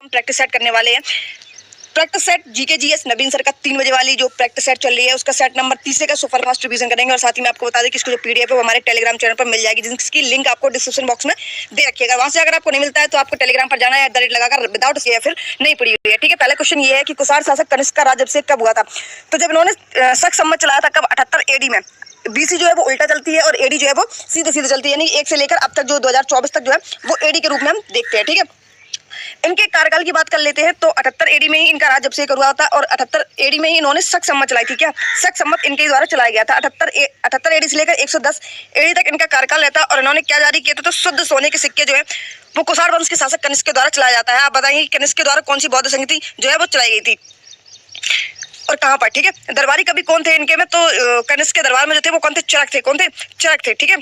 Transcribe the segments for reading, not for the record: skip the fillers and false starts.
Practice set करने वाले हैं। प्रैक्टिस सेट जीके जीएस नवीन सर का 3 बजे वाली जो प्रैक्टिस सेट चल रही है उसका सेट नंबर 30 का सुपर फास्ट रिवीजन करेंगे। और साथ ही मैं आपको बता दें कि इसको जो पीडीएफ है वो हमारे टेलीग्राम चैनल पर मिल जाएगी, जिसकी लिंक आपको डिस्क्रिप्शन बॉक्स में दे रखिएगा। वहां से अगर आपको नहीं मिलता है तो आपको टेलीग्राम पर जाना है, @ लगाकर विदाउट या फिर नहीं पड़ी हुई है। ठीक है, पहला क्वेश्चन ये है कि कुषाण शासक कनिष्क का राज्य अभिषेक कब हुआ था? तो जब इन्होंने शक सम्मत चलाया था, कब? 78 एडी में। बीसी जो है वो उल्टा चलती है और एडी जो है वो सीधे सीधे चलती है, यानी 1 से लेकर अब तक जो 2024 तक जो है वो एडी के रूप में हम देखते हैं। ठीक है, इनके कार्यकाल की बात कर लेते हैं तो 78 एडी में ही इनका राज्य अभिषेक हुआ था और 78 एडी में ही इन्होंने शक सम्मत चलाई थी। क्या शक सम्मत इनके द्वारा चलाया गया था? 78 एडी से लेकर 110 एडी तक इनका कार्यकाल रहता है। और इन्होंने क्या जारी किया था? तो शुद्ध सोने के सिक्के जो है वो कुषाण वंश के शासक कनिष्क के द्वारा चलाया जाता है। आप बताइए कनिष्क के द्वारा कौन सी बौद्ध संहिता जो है वो चलाई गई थी और कहाँ पर? ठीक है, दरबारी कवि कौन थे इनके में? तो कनिष्क के दरबार में जो थे वो कौन थे? चरक थे। कौन थे? चरक थे। ठीक है,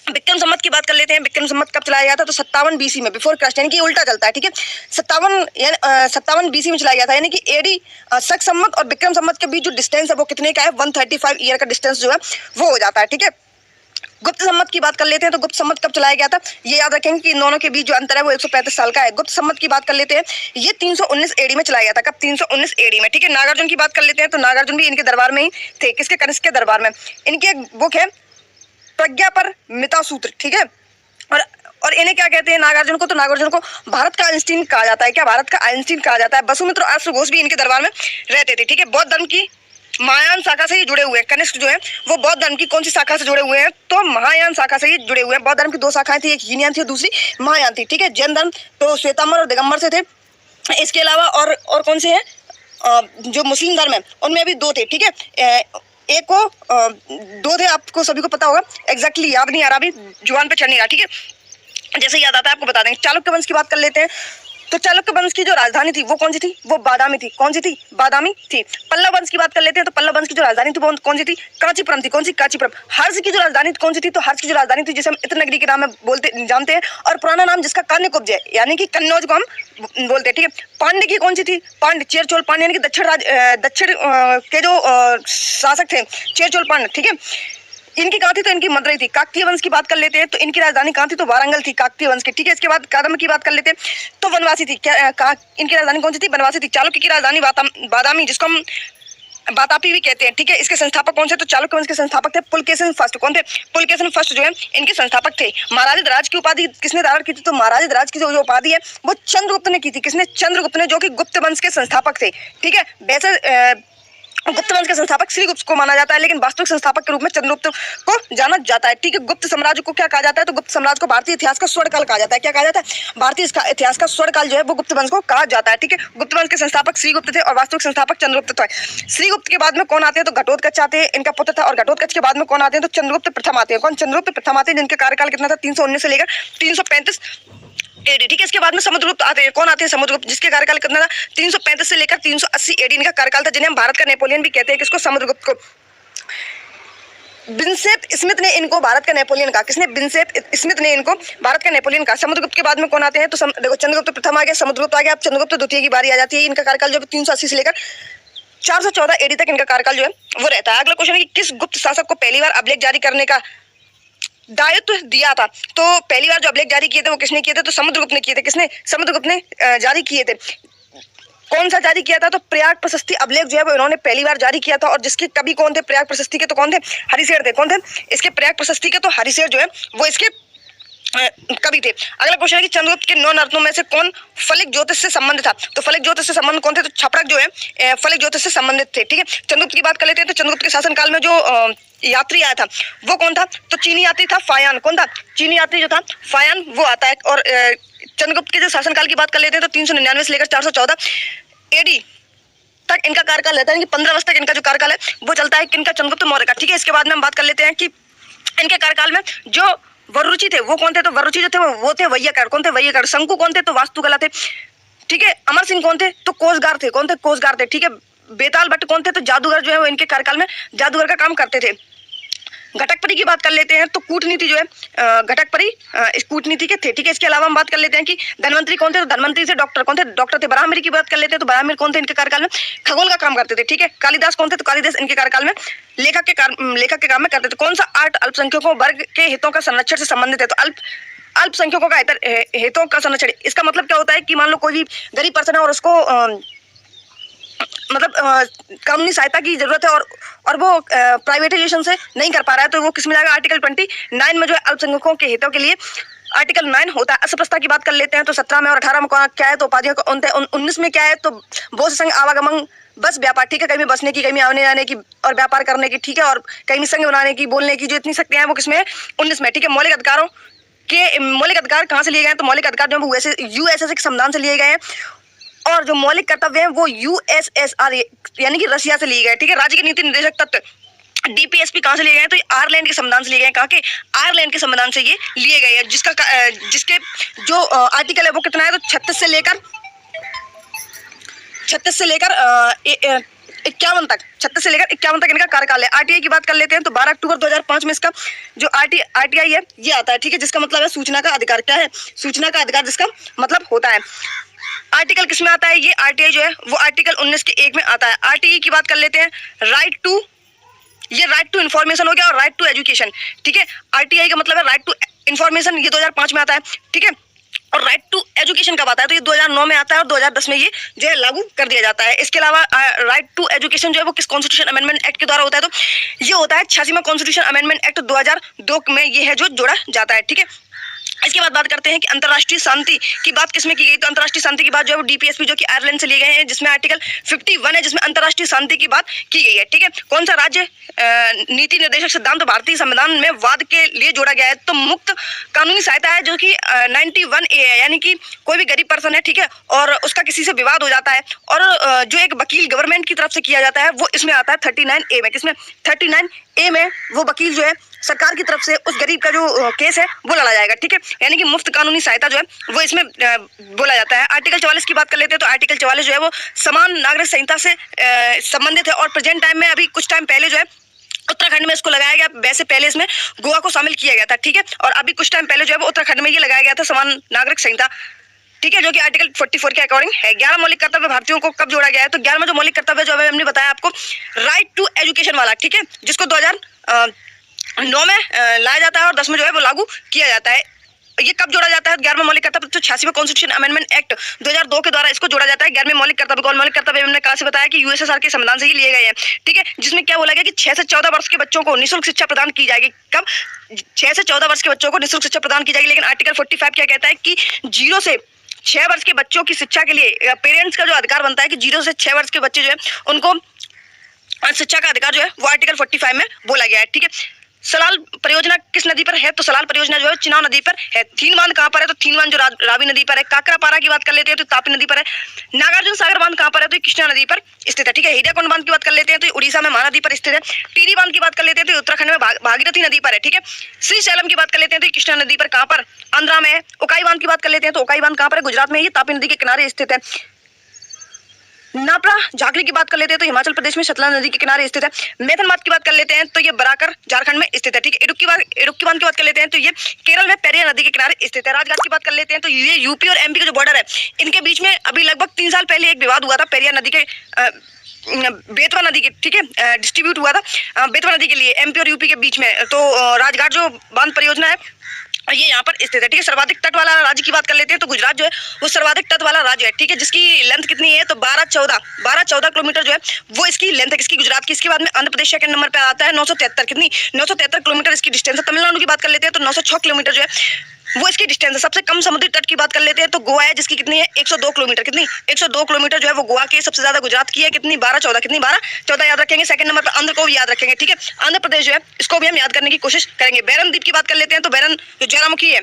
विक्रम संवत की बात कर लेते हैं। विक्रम संवत कब चलाया गया था? तो 57 बीसी में, बिफोर क्राइस्ट, यानी कि उल्टा चलता है। ठीक है, 57 बीसी में चलाया गया था, यानी कि एडी शक संवत और विक्रम संवत के बीच जो डिस्टेंस है वो कितने का है? 135 ईयर का डिस्टेंस जो है वो हो जाता है। ठीक है, गुप्त संवत की बात कर लेते हैं तो गुप्त संवत कब चलाया गया था? ये याद रखेंगे कि इन दोनों के बीच जो अंतर है वो 135 साल का है। गुप्त संवत की बात कर लेते हैं, ये 319 एडी में चलाया गया था। कब? 319 एडी में। ठीक है, नागार्जुन की बात कर लेते हैं तो नागार्जुन भी इनके दरबार में ही थे। किसके? कनिष्क के दरबार में। इनकी एक बुक है प्रज्ञा पर मिता सूत्र। ठीक है, और इन्हें क्या कहते हैं नागार्जुन को? तो नागार्जुन को भारत का आइंस्टीन कहा जाता है। क्या भारत का आइंस्टीन कहा जाता है? वसुमित्र और अश्व घोष भी इनके दरबार में रहते थे। ठीक है, बौद्ध धर्म की महायान शाखा से ही जुड़े हुए हैं। कनिष्क जो है वो बौद्ध धर्म की कौन सी शाखा से जुड़े हुए हैं? तो महायान शाखा से ही जुड़े हुए हैं। बौद्ध धर्म की 2 शाखाएं थी, एक हीनयान थी, दूसरी महायान थी। ठीक है, जैन धर्म तो श्वेतांबर और दिगंबर से थे। इसके अलावा और कौन से हैं? जो मुस्लिम धर्म है उनमें भी 2 थे। ठीक है, एक को 2 थे, आपको सभी को पता होगा, एग्जैक्टली याद नहीं आ रहा, अभी जुबान पे चढ़ नहीं रहा। ठीक है, जैसे याद आता है आपको बता देंगे। चालुक्य वंश की बात कर लेते हैं तो चालुक्य वंश की जो राजधानी थी वो कौन सी थी? वो बादामी थी। कौन सी थी? बादामी थी। पल्लव वंश की बात कर लेते हैं तो पल्लव वंश की जो राजधानी थी वो कौन सी थी? कांचीपुरम थी। कौन सी? कांचीपुरम। हर्ष की जो राजधानी कौन सी थी? तो हर्ष की जो राजधानी थी जिसे हम इत्र नगरी के नाम में बोलते जानते हैं और पुराना नाम जिसका कान्यकुब्ज है, यानी कि कन्नौज को हम बोलते हैं। ठीक है, पांड्य की कौन सी थी? पांड्य, चेरचोल पांड्य, यानी कि दक्षिण के जो शासक थे चेरचोल पांड्य। ठीक है, इनकी कहाँ थी? तो इनकी मदुरई थी। काकतीय वंश की बात कर लेते हैं तो इनकी राजधानी कहाँ थी? तो वारंगल थी, काकतीय वंश की। ठीक है, इसके बाद कादम्ब की बात कर लेते हैं तो वनवासी थी। क्या इनकी राजधानी कौन सी थी? वनवासी थी। चालुक्य की राजधानी बादामी, जिसको हम बातापी भी कहते हैं। ठीक है, इसके संस्थापक कौन से? तो चालुक्य वंश के संस्थापक थे पुलकेशिन फर्स्ट। कौन थे? पुलकेशिन फर्स्ट जो है इनके संस्थापक थे। महाराज राज की उपाधि किसने धारण की थी? तो महाराज राज की जो उपाधि है वो चंद्रगुप्त ने की थी। किसने? चंद्रगुप्त ने, जो कि गुप्त वंश के संस्थापक थे। ठीक है, वैसे गुप्त वंश के संस्थापक श्रीगुप्त को माना जाता है, लेकिन वास्तविक संस्थापक के रूप में चंद्रगुप्त को जाना जाता है। ठीक है, गुप्त साम्राज्य को क्या कहा जाता है? तो गुप्त साम्राज्य को भारतीय इतिहास का स्वर्णकाल कहा जाता है। क्या कहा जाता है? भारतीय इतिहास का स्वर्णकाल जो है वो गुप्त वंश को कहा जाता है। ठीक है, गुप्त वंश के संस्थापक श्रीगुप्त थे और वास्तविक संस्थापक चंद्रगुप्त थे। श्रीगुप्त के बाद में कौन आते हैं? तो घटोत्कच आते हैं, इनका पुत्र था। और घटोत्कच के बाद में कौन आते हैं? तो चंद्रगुप्त प्रथम आते हैं। कौन? चंद्रगुप्त प्रथम आते हैं, जिनके कार्यकाल कितना था? 319 से लेकर 335 एडी। ठीक है, इसके बाद में समुद्रगुप्त आते हैं। कौन आते हैं? समुद्रगुप्त, जिसके कार्यकाल कितना था? 335 से लेकर 380 एडी इनका कार्यकाल था, जिन्हें हम भारत का नेपोलियन भी कहते हैं। किसको? समुद्रगुप्त को। विंसेंट स्मिथ ने इनको भारत का नेपोलियन कहा। किसने? विंसेंट स्मिथ ने इनको भारत का नेपोलियन कहा। समुद्रगुप्त के बाद में कौन आते हैं? तो देखो, चंद्रगुप्त प्रथम आ गया, समुद्रगुप्त आ गया, अब चंद्रगुप्त द्वितीय की बारी आ जाती है। इनका कार्यकाल जो 380 से लेकर 414 एडी तक इनका कार्यकाल जो है वो रहता है। अगला क्वेश्चन है कि किस गुप्त शासक को पहली बार अभिलेख जारी करने का दायित्व दिया था? तो पहली बार जो अभिलेख जारी किए थे वो किसने किए थे? तो समुद्रगुप्त ने किए थे। किसने? समुद्रगुप्त ने जारी किए थे। कौन सा जारी किया था? तो प्रयाग प्रशस्ति अभिलेख जो है वो इन्होंने पहली बार जारी किया था। और जिसके कवि कौन थे प्रयाग प्रशस्ति के? तो कौन थे? हरिशेर थे। कौन थे इसके प्रयाग प्रशस्ति के? तो हरिशेर जो है वो इसके कवि थे। अगला क्वेश्चन है कि चंद्रगुप्त के 9 रत्नों में से कौन फलिक ज्योतिष से संबंधित था? तो फलिक ज्योतिष से संबंध कौन थे? तो छपरक जो है फलिक ज्योतिष से संबंधित थे। ठीक है, चंद्रगुप्त की बात कर लेते हैं तो चंद्रगुप्त के शासनकाल में जो यात्री आया था वो कौन था? तो चीनी यात्री था फायान। कौन था? चीनी यात्री जो था फायान वो आता है। और चंद्रगुप्त के जो शासनकाल की बात कर लेते हैं तो 399 से लेकर 414 एडी तक इनका कार्यकाल रहता है, यानी कि 15 वर्ष तक इनका जो कार्यकाल है वो चलता है। किनका? चंद्रगुप्त मौर्य का। ठीक है, इसके बाद में हम बात कर लेते हैं कि इनके कार्यकाल में जो वरुचि थे वो कौन थे? तो वरुचि जो थे वो थे वैयाकरण। कौन थे? वैयाकरण। शंकु कौन थे? तो वास्तुकला थे। ठीक है, अमर सिंह कौन थे? तो कोषगार थे। कौन थे? कोषगार थे। ठीक है, बेताल भट्ट कौन थे? तो जादूगर जो है वो इनके कार्यकाल में जादूगर का काम करते थे। घटकपरी की बात कर लेते हैं तो कूटनीति जो है घटकपरी इस कूटनीति के थे। ठीक है, इसके अलावा हम बात कर लेते हैं कि धनवंतरी कौन थे? तो धनवंतरी से डॉक्टर कौन थे? डॉक्टर थे। ब्राह्मणी की बात कर लेते हैं तो ब्राह्मण कौन थे? इनके कार्यकाल में खगोल का काम करते थे। ठीक है, कालिदास कौन थे? तो कालिदास इनके कार्यकाल में लेखक के काम में करते थे। कौन सा आर्ट अल्पसंख्यकों वर्ग के हितों का संरक्षण से संबंधित है? तो अल्पसंख्यकों का हितों का संरक्षण। इसका मतलब क्या होता है कि मान लो कोई भी गरीब पर्सन है और उसको मतलब कानूनी सहायता की जरूरत है और वो प्राइवेटाइजेशन से नहीं कर पा रहा है, तो वो किस में जाएगा, आर्टिकल 29 में जो है अल्पसंख्यकों के हितों के लिए आर्टिकल 9 होता है। अस्पृश्यता की बात कर लेते हैं तो 17 में और 18 में क्या है, तो उपाधियों का 19 में क्या है, तो बहुत संघ आवागमन बस व्यापार, ठीक है, कहीं भी बसने की, कहीं भी आने जाने की और व्यापार करने की, ठीक है, और कहीं भी संघ बनाने की, बोलने की जो इतनी शक्तियां हैं वो किसमें है, 19 में, ठीक है। मौलिक अधिकारों के मौलिक अधिकार कहाँ से लिए गए हैं, तो मौलिक अधिकार जो है यूएसएस के संविधान से लिए गए हैं, और जो मौलिक कर्तव्य हैं वो यूएसएसआर यानी कि रशिया से लिए गए, ठीक है। राज्य के नीति निर्देशक तत्व डीपीएसपी कहाँ से लिए गए हैं, तो ये आयरलैंड के संविधान से लिए गए हैं। कहाँ के, आयरलैंड के संविधान से ये लिए गए हैं, जिसके जो आर्टिकल है वो कितना है, तो 36 से लेकर 51 तक, 36 से लेकर 51 तक इनका कार्यकाल है। आरटीआई की बात कर लेते हैं तो 12 अक्टूबर 2005 में इसका जो आरटीआई है ये आता है, ठीक है, जिसका मतलब है सूचना का अधिकार। क्या है, सूचना का अधिकार जिसका मतलब होता है। आर्टिकल किस में आता है, ये आरटीआई जो है वो आर्टिकल 19 के 1 में आता है। आरटीआई की बात कर लेते हैं, राइट टू इन्फॉर्मेशन हो गया और राइट टू एजुकेशन, ठीक है। आरटीआई का मतलब है राइट टू इन्फॉर्मेशन, ये 2005 में आता है, ठीक है, और राइट टू एजुकेशन कब आता है, तो ये 2009 में आता है और 2010 में ये जो है लागू कर दिया जाता है। इसके अलावा राइट टू एजुकेशन जो है वो किस कॉन्स्टिट्यूशन अमेंडमेंट एक्ट के द्वारा होता है, तो ये होता है 86वां कॉन्स्टिट्यूशन अमेंडमेंट एक्ट 2002 में ये है जो जोड़ा जाता है, ठीक है। इसके बाद बात करते हैं कि अंतर्राष्ट्रीय शांति की बात किसमें की गई, तो अंतर्राष्ट्रीय शांति की बात जो है वो डीपीएसपी जो कि आयरलैंड से लिए गए हैं, जिसमें आर्टिकल 51 है, जिसमें अंतर्राष्ट्रीय शांति की बात की गई है, ठीक है। कौन सा राज्य नीति निर्देशक सिद्धांत भारतीय संविधान में वाद के लिए जोड़ा गया है, तो मुक्त कानूनी सहायता है जो कि 91A है, यानी कि कोई भी गरीब पर्सन है, ठीक है, और उसका किसी से विवाद हो जाता है और जो एक वकील गवर्नमेंट की तरफ से किया जाता है वो इसमें आता है 39A में। किसमें, 39A में वो वकील जो है सरकार की तरफ से उस गरीब का जो केस है वो लड़ा जाएगा, ठीक है, यानी कि मुफ्त कानूनी सहायता जो है वो इसमें बोला जाता है। आर्टिकल 44 की बात कर लेते हैं तो आर्टिकल 44 जो है वो समान नागरिक संहिता से संबंधित है और प्रेजेंट टाइम में अभी कुछ टाइम पहले जो है उत्तराखंड में इसको लगाया गया, वैसे पहले इसमें गोवा को शामिल किया गया था, ठीक है, और अभी कुछ टाइम पहले जो है वो उत्तराखंड में ये लगाया गया था समान नागरिक संहिता, ठीक है, जो कि आर्टिकल 44 के अकॉर्डिंग है। 11 मौलिक कर्तव्य भारतीयों को कब जोड़ा गया है, तो 11वां जो मौलिक कर्तव्य जो हमने बताया आपको राइट टू एजुकेशन वाला, ठीक है, जिसको 2009 में लाया जाता है और 10 में जो है वो लागू किया जाता है। ये कब जोड़ा जाता है, 11वां मौलिक कर्तव्य, तो 86वां कॉन्स्टिट्यूशन अमेंडमेंट एक्ट 2002 के द्वारा इसको जोड़ा जाता है। 11वें मौलिक कर्तव्य, कौन मौलिक कर्तव्य हमने कहा से बताया कि यूएसएसआर के संविधान से ही लिए गए हैं, ठीक है, जिसमें क्या बोला गया कि 6 से 14 वर्ष के बच्चों को निःशुल्क शिक्षा प्रदान की जाएगी। कब, 6 से 14 वर्ष के बच्चों को निःशुल्क शिक्षा प्रदान की जाएगी। लेकिन आर्टिकल 45 क्या कहता है कि 0 से 6 वर्ष के बच्चों की शिक्षा के लिए पेरेंट्स का जो अधिकार बनता है कि 0 से 6 वर्ष के बच्चे जो है उनको शिक्षा का अधिकार जो है वो आर्टिकल 45 में बोला गया है, ठीक है। सलाल परियोजना किस नदी पर है, तो सलाल परियोजना जो है चिनाव नदी पर है। तीन बांध कहाँ पर है, तो तीन बांध जो रावी नदी पर है। काकरापारा की बात कर लेते हैं तो तापी नदी पर है। नागार्जुन सागर बांध कहाँ पर है, तो कृष्णा नदी पर स्थित है, ठीक है। हीराकुंड बांध की बात कर लेते हैं तो उड़ीसा में महानदी पर स्थित है। टिहरी बांध की बात कर लेते हैं तो उत्तराखंड में भागीरथी नदी पर है, ठीक है। श्रीशैलम की बात कर लेते हैं तो कृष्णा नदी पर कहाँ पर, आंध्रा में है। उकाई बांध की बात कर लेते हैं तो उकाई बांध कहाँ पर है, गुजरात में, ये तापी नदी के किनारे स्थित है। नापरा झाकरी की बात कर लेते हैं तो हिमाचल प्रदेश में सतलज नदी के किनारे स्थित है। मैथन बांध की बात कर लेते हैं तो ये बराकर झारखंड में स्थित है, ठीक है। इडुक्की बांध की बात कर लेते हैं तो ये केरल में पेरियार नदी के किनारे स्थित है। राजघाट की बात कर लेते हैं तो ये यूपी और एमपी का जो बॉर्डर है इनके बीच में अभी लगभग 3 साल पहले एक विवाद हुआ था पेरियार नदी के बेतवा नदी के, ठीक है, डिस्ट्रीब्यूट हुआ था बेतवा नदी के लिए एमपी और यूपी के बीच में। तो राजघाट जो बांध परियोजना है ये यहाँ पर स्थित है, ठीक है। सर्वाधिक तट वाला राज्य की बात कर लेते हैं तो गुजरात जो है वो सर्वाधिक तट वाला राज्य है, ठीक है, जिसकी लेंथ कितनी है तो 12-14 किलोमीटर जो है वो इसकी लेंथ है किसकी, गुजरात की। इसके बाद में आंध्र प्रदेश सेकंड नंबर पे आता है 973, कितनी 973 किलोमीटर इसकी डिस्टेंस है। तमिलनाडु की बात कर लेते हैं तो 906 किलोमीटर जो है वो इसकी डिस्टेंस है। सबसे कम समुद्री तट की बात कर लेते हैं तो गोवा है, जिसकी कितनी है 102 किलोमीटर, कितनी 102 किलोमीटर जो है वो गोवा की। सबसे ज्यादा गुजरात की है, कितनी 12-14, कितनी 12-14 याद रखेंगे। सेकंड नंबर पर आंध्र को भी याद रखेंगे, ठीक है। आंध्र प्रदेश जो है इसको भी हम याद करने की कोशिश करेंगे। बैरन द्वीप की बात कर लेते हैं तो बैरन जो ज्वालामुखी है,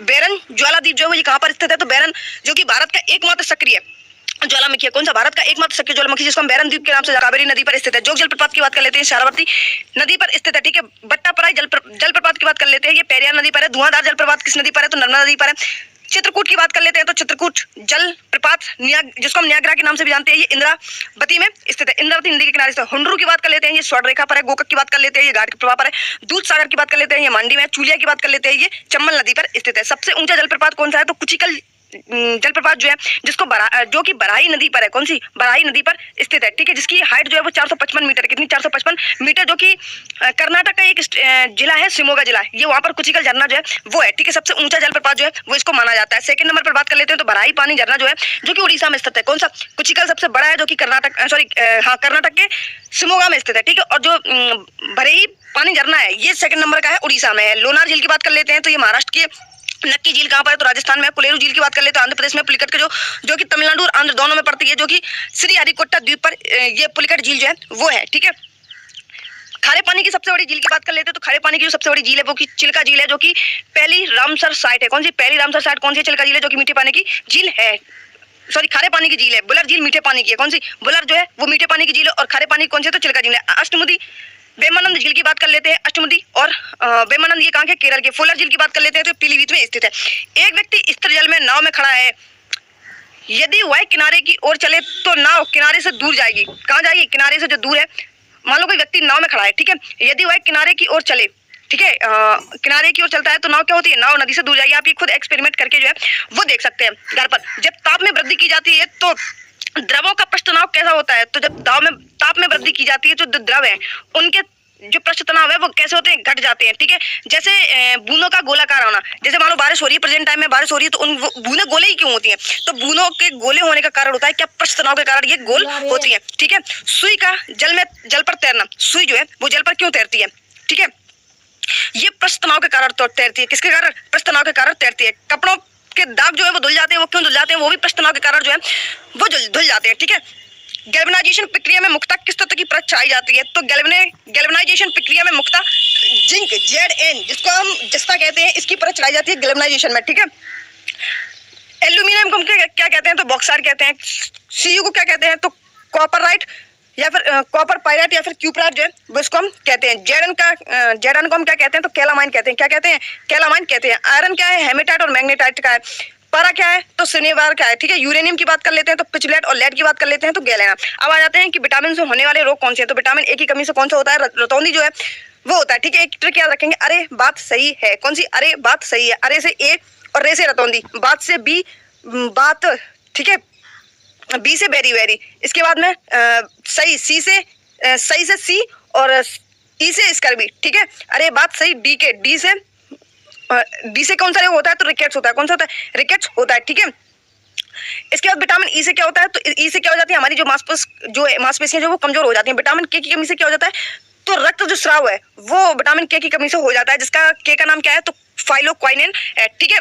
बैरन ज्वाला द्वीप जो है ये कहाँ पर स्थित है, तो बैरन जो कि भारत का एकमात्र सक्रिय ज्वालामुखी है। कौन सा, भारत का एकमात्र सक्रिय ज्वालामुखी जिसको हम बैरन द्वीप के नाम से, कावेरी नदी पर स्थित है। जोग जलप्रपात की बात कर लेते हैं, शारावती नदी पर स्थित है, ठीक है। बट्टापराई जलप्रपात की बात कर लेते हैं, ये पेरियार नदी पर है। धुआंधार जलप्रपात किस नदी पर है, तो नर्मदा नदी पर है। चित्रकूट की बात कर लेते हैं तो चित्रकूट जल प्रपात जिसको हम न्यागरा के नाम से भी जानते हैं, ये इंद्रावती में स्थित है, इंद्रावती नदी के किनारे स्थित है। हुंडरू की बात कर लेते हैं, ये स्वर्ण रेखा पर है। गोकक की बात कर लेते हैं, ये घाट के प्रभाव पर है। दूध सागर की बात कर लेते हैं, ये मांडी में। चूलिया की बात कर लेते हैं, ये चंबल नदी पर स्थित है। सबसे ऊंचा जलप्रपात कौन सा है, तो कुचिकल जलप्रपात जो है जो कि बराही नदी पर है, कौन सी, बराही नदी पर स्थित है, ठीक है, जिसकी हाइट जो है वो 455 मीटर, कितनी, 455 मीटर, जो कि कर्नाटक का एक जिला है, शिमोगा जिला, ये वहां पर कुचिकल झरना जो है वो है, ठीक है, सबसे ऊंचा जलप्रपात जो है वो इसको माना जाता है। सेकंड नंबर पर बात कर लेते हैं तो बराही पानी झरना जो है, जो कि उड़ीसा में स्थित है, कौन सा, कुचिकल सबसे बड़ा है, जो कि कर्नाटक के शिमोगा में स्थित है, ठीक है, और जो बराही पानी झरना है ये सेकंड नंबर का है, उड़ीसा में है। लोनार झील की बात कर लेते हैं तो ये महाराष्ट्र के, नक्की झील कहाँ पर है तो राजस्थान में। पुलेरू झील की बात कर लेते हैं आंध्र प्रदेश में, पुलिकट के जो कि तमिलनाडु और आंध्र दोनों में पड़ती है, जो कि श्री हरिकोटा द्वीप पर ये पुलिकट झील जो है वो है, ठीक है। खारे पानी की सबसे बड़ी झील की बात कर लेते हैं तो खारे पानी की जो सबसे बड़ी झील है वो की चिल्का झील है, जो कि पहली रामसर साइट है, कौन सी, पहली रामसर साइट कौन सी, चिल्का झील है, जो कि मीठे पानी की झील है, सॉरी खारे पानी की झील है। बुलर झील मीठे पानी की है, कौन सी, बुलर जो है वो मीठे पानी की झील है, और खारे पानी कौन सी है तो चिल्का झील है। अष्टमुदी वेमानंद झील की बात कर लेते हैं, अष्टमुदी और वेमानंद ये कहाँ के, केरल के। फुलर झील की बात कर लेते हैं तो पीलीभीत में स्थित है। एक व्यक्ति स्थिर जल में नाव में खड़ा है, यदि वह किनारे की ओर चले तो नाव किनारे से दूर जाएगी, कहाँ जाएगी, किनारे से जो दूर है, मान लो कोई व्यक्ति नाव में खड़ा है, ठीक है, यदि वह किनारे की ओर चले, ठीक है, किनारे की ओर चलता है तो नाव क्या होती है, नाव नदी से दूर जाएगी। आप ये खुद एक्सपेरिमेंट करके जो है वो देख सकते हैं घर पर। जब ताप में वृद्धि की जाती है तो द्रवों का पृष्ठ तनाव कैसा होता है, तो जब ताप में वृद्धि की जाती है तो द्रव है उनके जो पृष्ठ तनाव है वो कैसे होते हैं, घट जाते हैं, ठीक है। जैसे बूंदों का गोलाकार होना, जैसे मान लो बारिश हो रही है, प्रेजेंट टाइम में बारिश हो रही है, तो उन बूंदे गोले ही क्यों होती हैं, तो बूंदों के गोले होने का कारण होता है क्या, पृष्ठ तनाव के कारण ये गोल होती है, ठीक है। सुई का जल पर तैरना, सुई जो है वो जल पर क्यों तैरती है, ठीक है, ये पृष्ठ तनाव के कारण तैरती है, किसके कारण, पृष्ठ तनाव के कारण तैरती है। कपड़ों के दाग जो है वो धुल जाते हैं, वो क्यों धुल जाते हैं, वो भी पृष्ठ तनाव के कारण जो है वो धुल जाते हैं, ठीक है। गैल्वेनाइजेशन प्रक्रिया में मुख्यतः किस तत्व की परत छाई जाती है, तो गैल्वेनाइजेशन प्रक्रिया में मुख्यतः जिंक Zn, जिसको हम जस्ता कहते हैं, इसकी परत चढ़ाई जाती है गैल्वेनाइजेशन में, ठीक है। एल्यूमिनियम को हम क्या कहते हैं तो बॉक्साइड कहते हैं। Cu को क्या कहते हैं तो कॉपरराइट या फिर कॉपर पायराइट या फिर क्यूपराइट जो है वो इसको हम कहते हैं। Zn को हम क्या कहते हैं तो कैलामाइन कहते हैं, क्या कहते हैं, कैलामाइन कहते हैं। आयरन क्या है, हेमेटाइट और मैग्नेटाइट का है। पारा क्या है तो शनिवार क्या है, ठीक है। यूरेनियम की बात कर लेते हैं तो पिचलेट, और लेड की बात कर लेते हैं तो गैलेना। अब आ जाते हैं कि विटामिन से होने वाले रोग कौन से हैं, तो विटामिन ए की कमी से कौन सा होता है, रतौंधी जो है वो होता है, ठीक है। एक ट्रिक याद रखेंगे, अरे बात सही है, कौन सी, अरे बात सही है, अरे से ए और रे से रतौंधी, बात से बी, बात, ठीक है, बी से बेरी वेरी, इसके बाद में सही, सी से सही से सी, और ई से स्कर्बी, ठीक है। अरे बात सही, डी से कौन सा रोग होता है तो रिकेट्स होता है, कौन सा होता है, रिकेट्स होता है, ठीक है। इसके बाद विटामिन ई से क्या होता है तो ई से क्या हो जाती है, हमारी जो मांसपेशियां जो वो कमजोर हो जाती हैं। विटामिन के की कमी से क्या हो जाता है तो रक्त जो स्राव है वो विटामिन के की कमी से हो जाता है, जिसका के का नाम क्या है तो फाइलोक्वाइनिन है, ठीक है।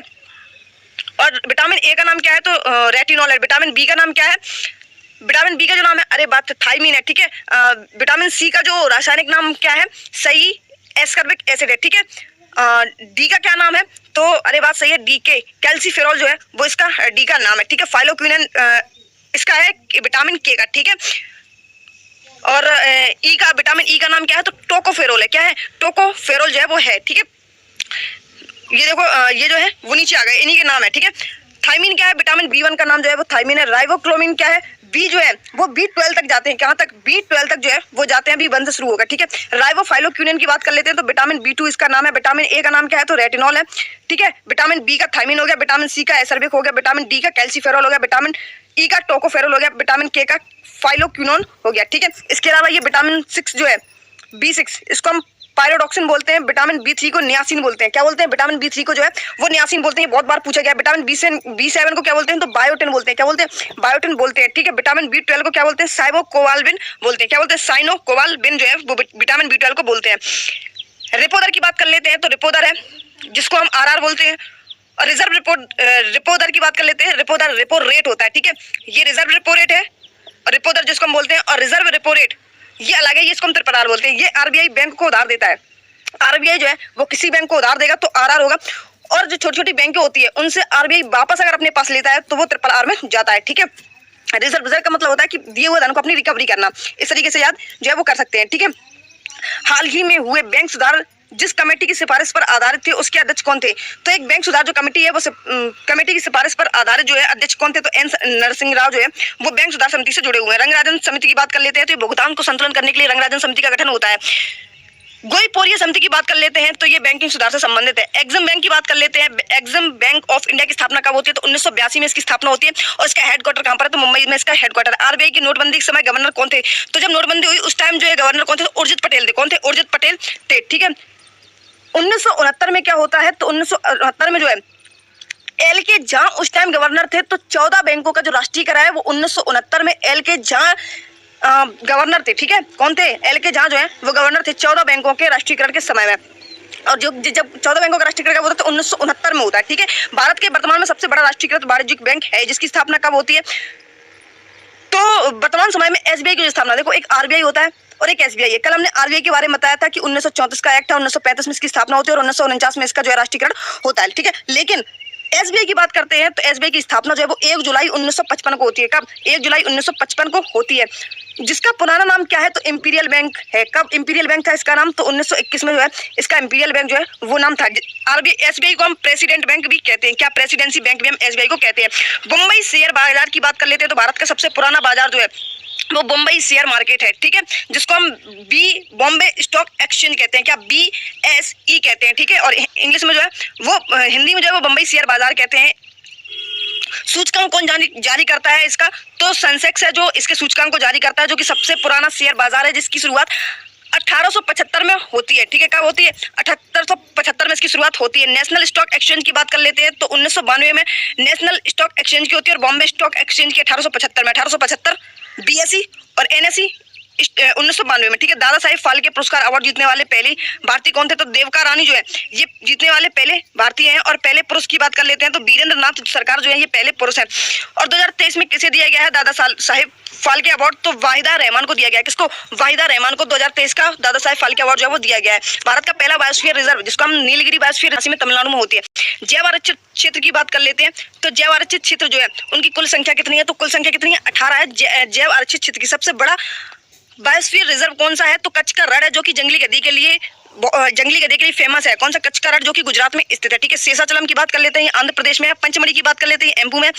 और विटामिन ए का नाम क्या है तो रेटिनॉल है। विटामिन बी का नाम क्या है, विटामिन बी का जो नाम है, अरे बात थायमीन है, ठीक है। विटामिन सी का जो रासायनिक नाम क्या है, सही एस्कॉर्बिक एसिड है, ठीक है। डी का क्या नाम है तो अरे बात सही है, डी के कैल्सीफेरॉल जो है वो इसका डी का नाम है, ठीक है। फाइलोक्विनिन इसका है विटामिन के का, ठीक है। और ई का, विटामिन ई का नाम क्या है तो टोकोफेरोल है, क्या है, टोकोफेरोल जो है वो है, ठीक है। ये देखो ये जो है वो नीचे आ गए, इन्हीं के नाम है, ठीक है। थायमीन क्या है, विटामिन बी1 का नाम जो है वो थायमीन है। राइबोक्लोमिन क्या है, बी जो है वो B12 तक जाते हैं, कहाँ तक, B12 तक जो है वो जाते हैं, B1 से शुरू होगा, ठीक है। राइबोफाइलोक्विनिन की बात कर लेते हैं तो विटामिन B2 इसका नाम है। विटामिन ए का नाम क्या है तो रेटिनॉल है, ठीक है। विटामिन बी का थायमीन हो गया, विटामिन सी का एसरबिक हो गया, विटामिन डी का कैल्सीफेरॉल हो गया, विटामिन ई का टोकोफेरोल हो गया, विटामिन के का फाइलोक्विनोन हो गया, ठीक है। इसके अलावा ये विटामिन 6 जो है B6, इसको हम पायरोडॉक्सिन बोलते हैं। विटामिन B3 को नियासिन बोलते हैं, क्या बोलते हैं, विटामिन B3 को जो है वो नियासिन बोलते हैं, बहुत बार पूछा गया। विटामिन B7 को क्या बोलते हैं तो बायोटिन बोलते हैं, क्या बोलते हैं, बायोटिन बोलते हैं, ठीक है। विटामिन B12 को क्या बोलते हैं, साइनोकोबाल्बिन बोलते हैं, क्या बोलते हैं, साइनोकोबाल्बिन जो है वो विटामिन B12 को बोलते हैं। रेपो दर की बात कर लेते हैं तो रेपो दर है जिसको हम RR बोलते हैं। और रिजर्व रेपो दर की बात कर लेते हैं, रेपो दर रेपो रेट होता है, ठीक है। ये रिजर्व रेपो रेट है और रेपो दर जिसको हम बोलते हैं, और रिजर्व रेपो रेट ये अलग है, ये इसको हम त्रिपरार बोलते हैं। ये RBI बैंक को उधार देता है, RBI जो है वो किसी बैंक को उधार देगा तो RR होगा, और जो छोटी छोटी बैंकें होती है उनसे RBI वापस अगर अपने पास लेता है तो वो ट्रिपल R में जाता है, ठीक है। रिजर्व का मतलब होता है कि दिए हुए धन को अपनी रिकवरी करना, इस तरीके से याद जो है वो कर सकते हैं, ठीक है। हाल ही में हुए बैंक सुधार जिस कमेटी की सिफारिश पर आधारित थे उसके अध्यक्ष कौन थे, तो एक बैंक सुधार जो कमेटी है वो कमेटी की सिफारिश पर आधारित जो है अध्यक्ष कौन थे तो एन नरसिंह राव जो है वो बैंक सुधार समिति से जुड़े हुए हैं। रंगराजन समिति की बात कर लेते हैं तो भुगतान को संतुलन करने के लिए रंगराजन समिति का गठन होता है। गोईपोरिया समिति की बात कर लेते हैं तो ये बैंकिंग सुधार से संबंधित है। एग्जिम बैंक की बात कर लेते हैं। एग्जिम बैंक ऑफ इंडिया की स्थापना कब होती है? तो 1982 में इसकी स्थापना होती है और इसका हेडक्वार्टर कहां पर है? तो मुंबई में इसका हेडक्वार्टर। आरबीआई की नोटबंदी के समय गवर्नर कौन थे? तो जब नोटबंदी हुई उस टाइम जो है गवर्नर कौन थे? तो उर्जित पटेल थे। कौन थे? उर्जित पटेल थे। ठीक है, 1969 में क्या होता है? तो 1969 में जो है एल के झा उस टाइम गवर्नर थे। तो 14 बैंकों का जो राष्ट्रीयकरण है वो 1969 में एल के झा गवर्नर थे। ठीक है, कौन थे? एल के झा जो है वो गवर्नर थे 14 बैंकों के राष्ट्रीयकरण के समय में। और जब 14 बैंकों का राष्ट्रीयकरण कब होता है? तो 1969 में होता है। ठीक है, भारत के वर्तमान में सबसे बड़ा राष्ट्रीयकृत वाणिज्यिक बैंक है जिसकी स्थापना कब होती है? तो वर्तमान समय में एसबीआई की स्थापना, देखो एक आरबीआई होता है और एक एसबीआई है। कल हमने आरबीआई के बारे में बताया था कि 1934 का एक्ट है, 1935 में इसकी स्थापना होती है और 1949 में इसका जो है राष्ट्रीयकरण होता है। ठीक है, लेकिन एसबीआई की बात करते हैं तो एसबीआई की स्थापना जो है वो 1 जुलाई 1955 को होती है। कब? 1 जुलाई 1955 को होती है, जिसका पुराना नाम क्या है? तो इंपीरियल बैंक है। कब इंपीरियल बैंक था इसका नाम? तो 1921 में जो है इसका इंपीरियल बैंक जो है वो नाम था। आरबीआई एसबीआई को हम प्रेसिडेंट बैंक भी कहते हैं। क्या? प्रेसिडेंसी बैंक भी हम एसबीआई को कहते हैं। मुंबई शेयर बाजार की बात कर लेते हैं तो भारत का सबसे पुराना बाजार जो है वो बम्बई शेयर मार्केट है। ठीक है, जिसको हम बॉम्बे स्टॉक एक्सचेंज कहते हैं। क्या? BSE कहते हैं। ठीक है, और इंग्लिश में जो है वो हिंदी में जो है वो बम्बई शेयर बाजार कहते हैं। सूचकांक कौन जारी करता है इसका? तो सेंसेक्स है जो इसके सूचकांक को जारी करता है, जो कि सबसे पुराना शेयर बाजार है जिसकी शुरुआत 1875 में होती है। ठीक है, कब होती है? 1875 में इसकी शुरुआत होती है। नेशनल स्टॉक एक्सचेंज की बात कर लेते हैं तो 1992 में नेशनल स्टॉक एक्सचेंज की होती है और बॉम्बे स्टॉक एक्सचेंज की 1875 में। 1875 BSE और NSE 1992 में। ठीक है, दादा साहेब फाल्के पुरस्कार अवार्ड जीतने वाले पहले भारतीय कौन थे? तो देविका रानी जो है ये जीतने वाले पहले भारतीय हैं। और पहले पुरुष की बात कर लेते हैं तो वीरेंद्र नाथ सरकार जो है ये पहले पुरुष हैं। और 2023 में किसे दिया गया है दादा साहेब फाल्के अवार्ड? तो वाहिदा रहमान को दिया गया है। किसको? वाहिदा रहमान को 2023 का दादा साहेब फाल्के अवार्ड जो है वो दिया गया है। भारत का पहला बायोस्फीयर रिजर्व जिसको हम नीलगिरी बायोस्फीयर में तमिलनाडु में होती है। जैव आरक्षित क्षेत्र की बात कर लेते हैं तो जैव आरक्षित क्षेत्र जो है उनकी कुल संख्या कितनी है? तो कुल संख्या कितनी है? 18 है। जैव आरक्षित क्षेत्र की सबसे बड़ा बायोस्फीयर रिजर्व कौन सा है? तो कच्छ का रण है जो कि जंगली गद्दी के लिए फेमस है। कौन सा? कच्छ का रण जो कि गुजरात में स्थित है। ठीक है, शेषाचलम की बात कर लेते हैं आंध्र प्रदेश में है। पंचमढ़ी की बात कर लेते हैं एमपी में।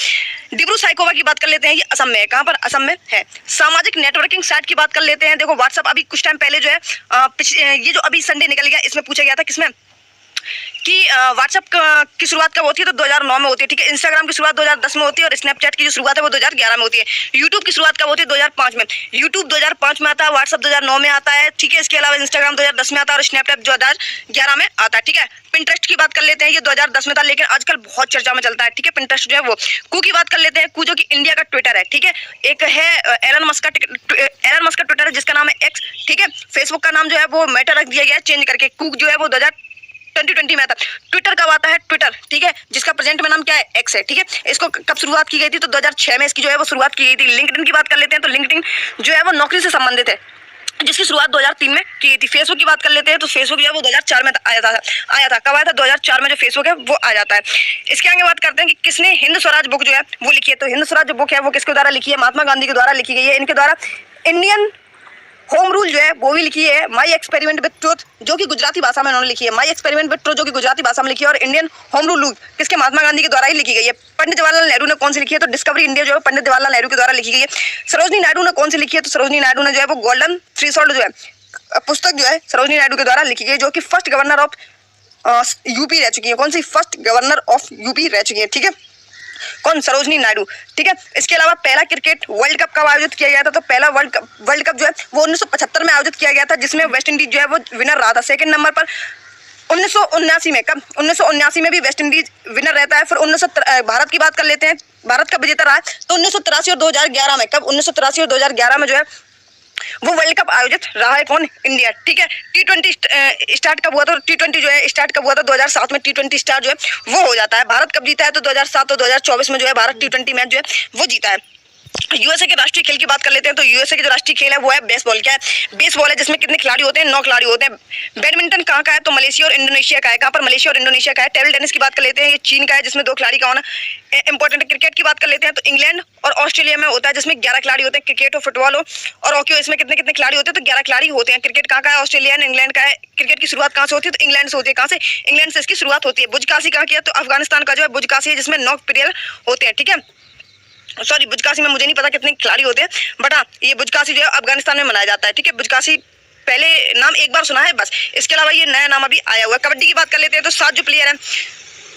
डिब्रू साइकोवा की बात कर लेते हैं ये असम में है। कहाँ पर? असम में है। सामाजिक नेटवर्किंग साइट की बात कर लेते हैं। देखो व्हाट्सएप अभी कुछ टाइम पहले जो है ये जो अभी संडे निकल गया इसमें पूछा गया था किसमें कि व्हाट्सएप की शुरुआत कब होती है? तो 2009 में होती है। ठीक है, इंस्टाग्राम की शुरुआत 2010 में होती है और स्नैपचैट की जो शुरुआत है वो 2011 में होती है। यूट्यूब की शुरुआत कब होती है? 2005 में। यूट्यूब 2005 में आता है, व्हाट्सएप 2009 में आता है। ठीक है, इसके अलावा इंस्टाग्राम 2010 में आता है और स्नैपचैट 2011 में आता है। ठीक है, पिंटरेस्ट की बात कर लेते हैं ये 2010 में था लेकिन आजकल बहुत चर्चा में चलता है। ठीक है, पिंटरेस्ट जो है वो। कू की बात कर लेते हैं, कू जो कि इंडिया का ट्विटर है। ठीक है, एक है एलन मस्क का ट्विटर है जिसका नाम है एक्स। ठीक है, फेसबुक का नाम जो है वो मेटा रख दिया गया है चेंज करके। कू जो है वो 2020 में आता। ट्विटर कब आता है? ट्विटर, ठीक है, जिसका प्रेजेंट में नाम क्या है? एक्स है। ठीक है, इसको कब शुरुआत की गई थी? तो 2006 में इसकी जो है वो शुरुआत की गई थी। लिंक्डइन की बात कर लेते हैं तो लिंक्डइन जो है वो नौकरी से संबंधित है जिसकी शुरुआत 2003 में की गई थी। फेसबुक की बात कर लेते हैं तो फेसबुक जो है वो 2004 में आया था। कब आया था? 2004 में जो फेसबुक है वो आ जाता है। इसके आगे बात करते हैं कि किसने हिंद स्वराज बुक जो है वो लिखी है। तो हिंद स्वराज जो बुक है वो किसके द्वारा लिखी है? महात्मा गांधी के द्वारा लिखी गई है। इनके द्वारा इंडियन होम रूल जो है वो भी लिखी है। माई एक्सपेरिमेंट विद ट्रुथ जो कि गुजराती भाषा में उन्होंने लिखी है। माई एक्सपेरिमेंट विद ट्रुथ जो कि गुजराती भाषा में लिखी है। और इंडियन होम रूल किसके? महात्मा गांधी के द्वारा ही लिखी गई है। पंडित जवाहरलाल नेहरू ने कौन सी लिखी है? तो डिस्कवरी इंडिया जो है पंडित जवाहरलाल नेहरू के द्वारा लिखी गई है। सरोजनी नायडू ने कौन सी लिखी है? तो सरोजनी नायडू ने जो है वो गोल्डन थ्रेशोल्ड जो है पुस्तक जो है सरोजनी नायडू के द्वारा लिखी गई जो कि फर्स्ट गवर्नर ऑफ यूपी रह चुकी है। कौन सी? फर्स्ट गवर्नर ऑफ यूपी रह चुकी है। ठीक है, कौन? सरोजनी नायडू। ठीक है, इसके अलावा पहला क्रिकेट वर्ल्ड कप कब आयोजित किया गया था? तो पहला वर्ल्ड कप जो है वो 1975 में आयोजित किया गया था जिसमें वेस्ट इंडीज जो है वो विनर रहा था। सेकंड नंबर पर 1979 में। कब? 1979 में भी वेस्ट इंडीज विनर रहता है। फिर भारत की बात कर लेते हैं, भारत का विजेता रहा है तो 1983 और 2011 में। कब? 1983 और 2011 में जो है वो वर्ल्ड कप आयोजित रहा है। कौन? इंडिया। ठीक है, T20 स्टार्ट कब हुआ था? T20 जो है स्टार्ट कब हुआ था? 2007 में T20 स्टार्ट जो है वो हो जाता है। भारत कब जीता है? तो 2007 और 2024 में जो है भारत T20 मैच जो है वो जीता है। यूएसए के राष्ट्रीय खेल की बात कर लेते हैं तो यूएसए की जो राष्ट्रीय खेल है वो है बेसबॉल। क्या है? बेसबॉल है जिसमें कितने खिलाड़ी होते हैं? 9 खिलाड़ी होते हैं। बैडमिंटन कहाँ का है? तो मलेशिया और इंडोनेशिया का है। कहाँ पर? मलेशिया और इंडोनेशिया का है। टेबल टेनिस की बात कर लेते हैं ये चीन का है जिसमें 2 खिलाड़ी का होना इंपॉर्टेंट है। क्रिकेट की बात कर लेते हैं तो इंग्लैंड और ऑस्ट्रेलिया में होता है जिसमें 11 खिलाड़ी होते हैं। क्रिकेट हो, फुटबॉल हो और हॉकी हो, इसमें कितने खिलाड़ी होते हैं? तो 11 खिलाड़ी होते हैं। क्रिकेट कहाँ का है? ऑस्ट्रेलिया और इंग्लैंड का है। क्रिकेट की शुरुआत कहाँ से होती है? तो इंग्लैंड से होती है। कहाँ से? इंग्लैंड से इसकी शुरुआत होती है। बुजकाशी कहाँ की है? तो अफगानिस्तान का जो है बुजकाशी है जिसमें 9 प्लेयर होते हैं। ठीक है, सॉरी बुजकाशी में मुझे नहीं पता कितने खिलाड़ी होते हैं बट हाँ ये बुजकाशी जो है अफगानिस्तान में मनाया जाता है। ठीक है, बुजकाशी पहले नाम एक बार सुना है बस, इसके अलावा ये नया नाम अभी आया हुआ है। कबड्डी की बात कर लेते हैं तो 7 जो प्लेयर हैं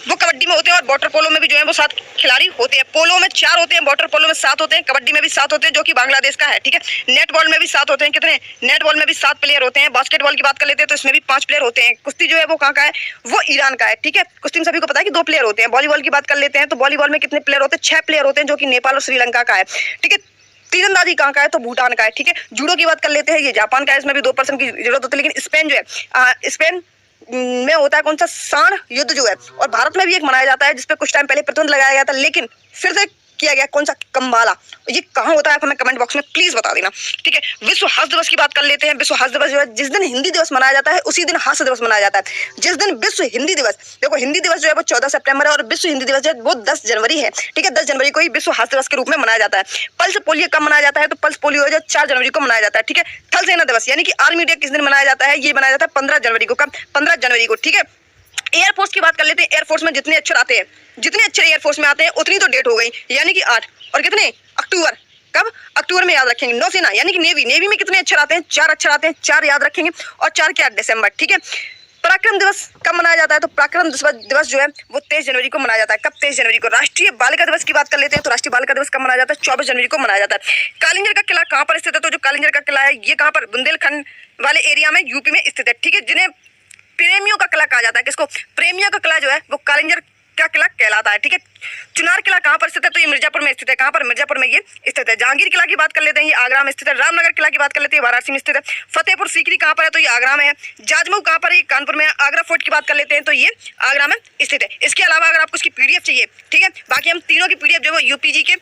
वो कबड्डी में होते हैं और वाटर पोलो में भी जो है वो 7 खिलाड़ी होते हैं। पोलो में 4 होते हैं, वाटर पोलो में 7 होते हैं, कबड्डी में भी 7 होते हैं जो कि बांग्लादेश का है, ठीक है। नेट बॉल में भी 7 होते हैं, कितने, नेट बॉल में भी 7 प्लेयर होते हैं। बास्केटबॉल की बात कर लेते हैं तो इसमें भी 5 प्लेयर होते हैं। कुश्ती जो है वो कहाँ का है, वो ईरान का है, ठीक है। कुश्ती में सभी को पता है कि 2 प्लेयर होते हैं। वॉलीबॉल की बात कर लेते हैं तो वॉलीबॉल में कितने प्लेयर होते हैं, 6 प्लेयर होते हैं जो कि नेपाल और श्रीलंका का है, ठीक है। तीरंदाजी कहाँ का है तो भूटान का है, ठीक है। जूडो की बात कर लेते हैं, ये जापान का है, इसमें भी 2% की जरूरत होती है। लेकिन स्पेन जो है, स्पेन में होता है कौन सा, सांड युद्ध जो है। और भारत में भी एक मनाया जाता है जिसपे कुछ टाइम पहले प्रतिबंध लगाया गया था, लेकिन फिर से किया गया, कौन सा, कम्बाला। ये कहाँ होता है आप हमें कमेंट बॉक्स में प्लीज बता देना, ठीक है। विश्व हास्य दिवस की बात कर लेते हैं। विश्व हास्य दिवस जो है, जिस दिन हिंदी दिवस मनाया जाता है उसी दिन हास्य दिवस मनाया जाता है। जिस दिन विश्व हिंदी दिवस, देखो हिंदी दिवस जो है वो 14 सितंबर है और विश्व हिंदी दिवस जो है वो 10 जनवरी है, ठीक है। 10 जनवरी को ही विश्व हास्य दिवस के रूप में मनाया जाता है। पल्स पोलियो कब मनाया जाता है तो पल्स पोलियो जो 4 जनवरी को मनाया जाता है, ठीक है। थल सेना दिवस यानी कि आर्मी डे किस दिन मनाया जाता है, ये मनाया जाता है 15 जनवरी को। कब, 15 जनवरी को, ठीक है। एयरफोर्स की बात कर लेते हैं। एयरफोर्स में जितने अक्षर आते हैं, जितने अक्षर एयरफोर्स में आते हैं उतनी तो डेट हो गई, यानी कि 8 और कितने, अक्टूबर। कब, अक्टूबर में याद रखेंगे। नौसेना यानी कि नेवी, नेवी में कितने अक्षर आते हैं, 4 अक्षर आते हैं, 4 याद रखेंगे। और 4 क्या, दिसंबर, ठीक है। पराक्रम दिवस कब मनाया जाता है तो पराक्रम दिवस जो है वो 23 जनवरी को मनाया जाता है। कब, 23 जनवरी को। राष्ट्रीय बालिका दिवस की बात कर लेते हैं तो राष्ट्रीय बालिका दिवस कब मनाया जाता है, 24 जनवरी को मनाया जाता है। कालिंजर का किला कहाँ पर स्थित है तो जो कालिंजर का किला है ये कहाँ पर, बुंदेलखंड वाले एरिया में, यूपी में स्थित है, ठीक है। जिन्हें प्रेमियों का किला कहा जाता है, किसको, प्रेमियों का किला जो है वो कालिंजर का किला कहलाता है, ठीक है। चुनार किला कहाँ पर स्थित है तो ये मिर्जापुर में स्थित है। कहाँ पर, मिर्जापुर में ये स्थित है। जहांगीर किला की बात कर लेते हैं, ये आगरा में स्थित है। रामनगर किला की बात कर लेते हैं, वाराणसी में स्थित है। फतेहपुर सीकरी कहाँ पर है तो ये आगरा में है। जाजमऊ कहाँ पर है, कानपुर में है। आगरा फोर्ट की बात कर लेते हैं तो ये आगरा में स्थित है। इसके अलावा अगर आपको इसकी पीडीएफ चाहिए, ठीक है, बाकी हम तीनों की पीडीएफ जो है यूपीजी के,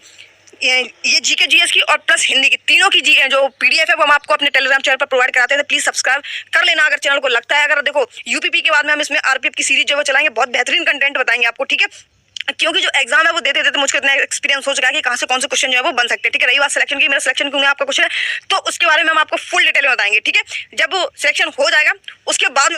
ये जीके जीएस की और प्लस हिंदी की, तीनों की जो पीडीएफ है वो हम आपको अपने टेलीग्राम चैनल पर प्रोवाइड कराते हैं। तो प्लीज सब्सक्राइब कर लेना अगर चैनल को लगता है। अगर देखो यूपीपी के बाद में हम इसमें आरपीएफ की सीरीज जो है चलाएंगे, बहुत बेहतरीन कंटेंट बताएंगे आपको, ठीक है। क्योंकि जो एग्जाम है वो देते देते मुझको इतना एक्सपीरियंस हो चुका है कि कहाँ से कौन से क्वेश्चन जो है वो बन सकते हैं, ठीक है। रही बात सिलेक्शन की, मेरा सिलेक्शन क्यों आपका क्वेश्चन है तो उसके बारे में हम आपको फुल डिटेल में बताएंगे, ठीक है। जब सिलेक्शन हो जाएगा उसके बाद